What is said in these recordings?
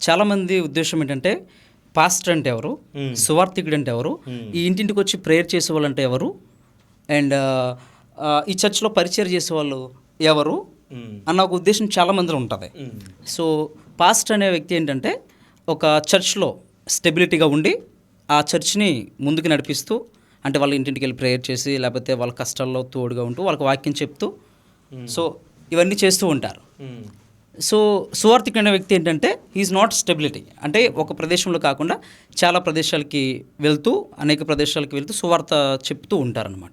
చాలామంది ఉద్దేశం ఏంటంటే పాస్టర్ అంటే ఎవరు, సువార్థికుడు అంటే ఎవరు, ఈ ఇంటింటికి వచ్చి ప్రేయర్ చేసేవాళ్ళు అంటే ఎవరు, అండ్ ఈ చర్చ్లో పరిచయం చేసేవాళ్ళు ఎవరు అన్న ఒక ఉద్దేశం చాలామందిలో ఉంటుంది. సో పాస్టర్ అనే వ్యక్తి ఏంటంటే ఒక చర్చ్లో స్టెబిలిటీగా ఉండి ఆ చర్చ్ని ముందుకు నడిపిస్తూ, అంటే వాళ్ళ ఇంటింటికి వెళ్ళి ప్రేయర్ చేసి లేకపోతే వాళ్ళ కష్టాల్లో తోడుగా ఉంటూ వాళ్ళకి వాక్యం చెప్తూ సో ఇవన్నీ చేస్తూ ఉంటారు. సో సువార్థికుడు అనే వ్యక్తి ఏంటంటే హీఈస్ నాట్ స్టెబిలిటీ, అంటే ఒక ప్రదేశంలో కాకుండా చాలా ప్రదేశాలకి వెళ్తూ అనేక ప్రదేశాలకి వెళ్తూ సువార్త చెప్తూ ఉంటారనమాట.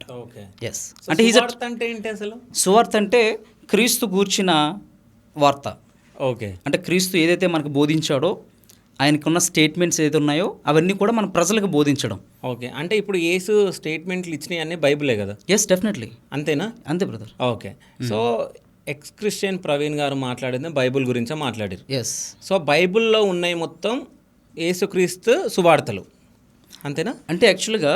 ఎస్, అంటే అంటే ఏంటి అసలు? సువార్త అంటే క్రీస్తు గూర్చిన వార్త. ఓకే, అంటే క్రీస్తు ఏదైతే మనకు బోధించాడో, ఆయనకున్న స్టేట్మెంట్స్ ఏదైతే ఉన్నాయో అవన్నీ కూడా మన ప్రజలకు బోధించడం. ఓకే, అంటే ఇప్పుడు యేసు స్టేట్మెంట్లు ఇచ్చినవి అన్నీ బైబిలే కదా? Yes, definitely. అంతేనా? అంతే brother. Okay, so ex Christian Praveen గారు మాట్లాడింది బైబిల్ గురించే మాట్లాడారు. ఎస్. సో బైబిల్లో ఉన్నాయి మొత్తం యేసుక్రీస్తు సువార్తలు, అంతేనా? అంటే యాక్చువల్గా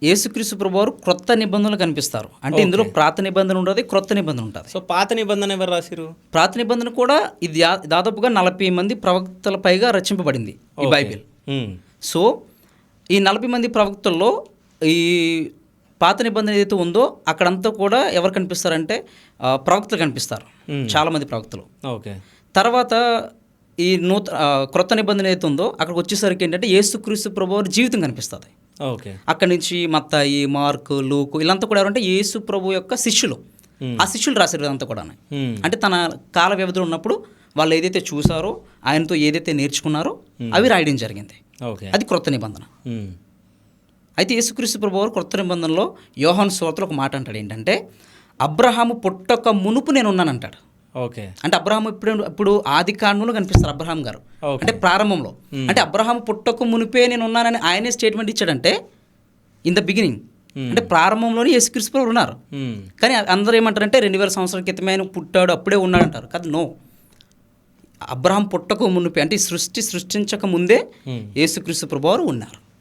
యేసుక్రీస్తు ప్రభువారు క్రొత్త నిబంధనలు కనిపిస్తారు. అంటే ఇందులో పాత నిబంధన ఉంటుంది, క్రొత్త నిబంధన ఉంటుంది. సో పాత నిబంధన ఎవరు రాసిరు? పాత నిబంధన కూడా ఇది దాదాపుగా 40 మంది ప్రవక్తల పైగా రచింపబడింది ఈ బైబిల్. సో ఈ 40 మంది ప్రవక్తల్లో ఈ పాత నిబంధన ఏదైతే ఉందో అక్కడంతా కూడా ఎవరు కనిపిస్తారంటే ప్రవక్తలు కనిపిస్తారు, చాలామంది ప్రవక్తలు. ఓకే, తర్వాత ఈ క్రొత్త నిబంధన ఏదైతే ఉందో అక్కడికి వచ్చేసరికి ఏంటంటే యేసుక్రీస్తు ప్రభువారి జీవితం కనిపిస్తుంది. ఓకే, అక్కడి నుంచి మత్తాయి, మార్కు, లూకు వీళ్ళంతా కూడా ఎవరంటే యేసు ప్రభు యొక్క శిష్యులు. ఆ శిష్యులు రాశారు ఇదంతా కూడా. అంటే తన కాల వ్యవధిలో ఉన్నప్పుడు వాళ్ళు ఏదైతే చూసారో, ఆయనతో ఏదైతే నేర్చుకున్నారో అవి రాయడం జరిగింది. అది క్రొత్త నిబంధన. అయితే యేసుక్రీస్తు ప్రభువారు క్రొత్త నిబంధనలో యోహాను సువార్తలో ఒక మాట అంటాడు, ఏంటంటే అబ్రహాము పుట్టక మునుపు నేను ఉన్నానంటాడు. ఓకే, అంటే అబ్రహాము ఇప్పుడు ఆది కాండంలో కనిపిస్తారు అబ్రహాం గారు, అంటే ప్రారంభంలో. అంటే అబ్రహాము పుట్టక మునిపే నేను ఉన్నానని ఆయనే స్టేట్మెంట్ ఇచ్చాడంటే ఇన్ ద బిగినింగ్, అంటే ప్రారంభంలోనే యేసుక్రీస్తు ప్రభువు ఉన్నారు. కానీ అందరూ ఏమంటారంటే 2000 సంవత్సరాల క్రితమే ఆయన పుట్టాడు, అప్పుడే ఉన్నాడు అంటారు. కాదు, నో, అబ్రహాం పుట్టక మునిపే, అంటే సృష్టించక ముందే యేసుక్రీస్తు ప్రభువారు ఉన్నారు.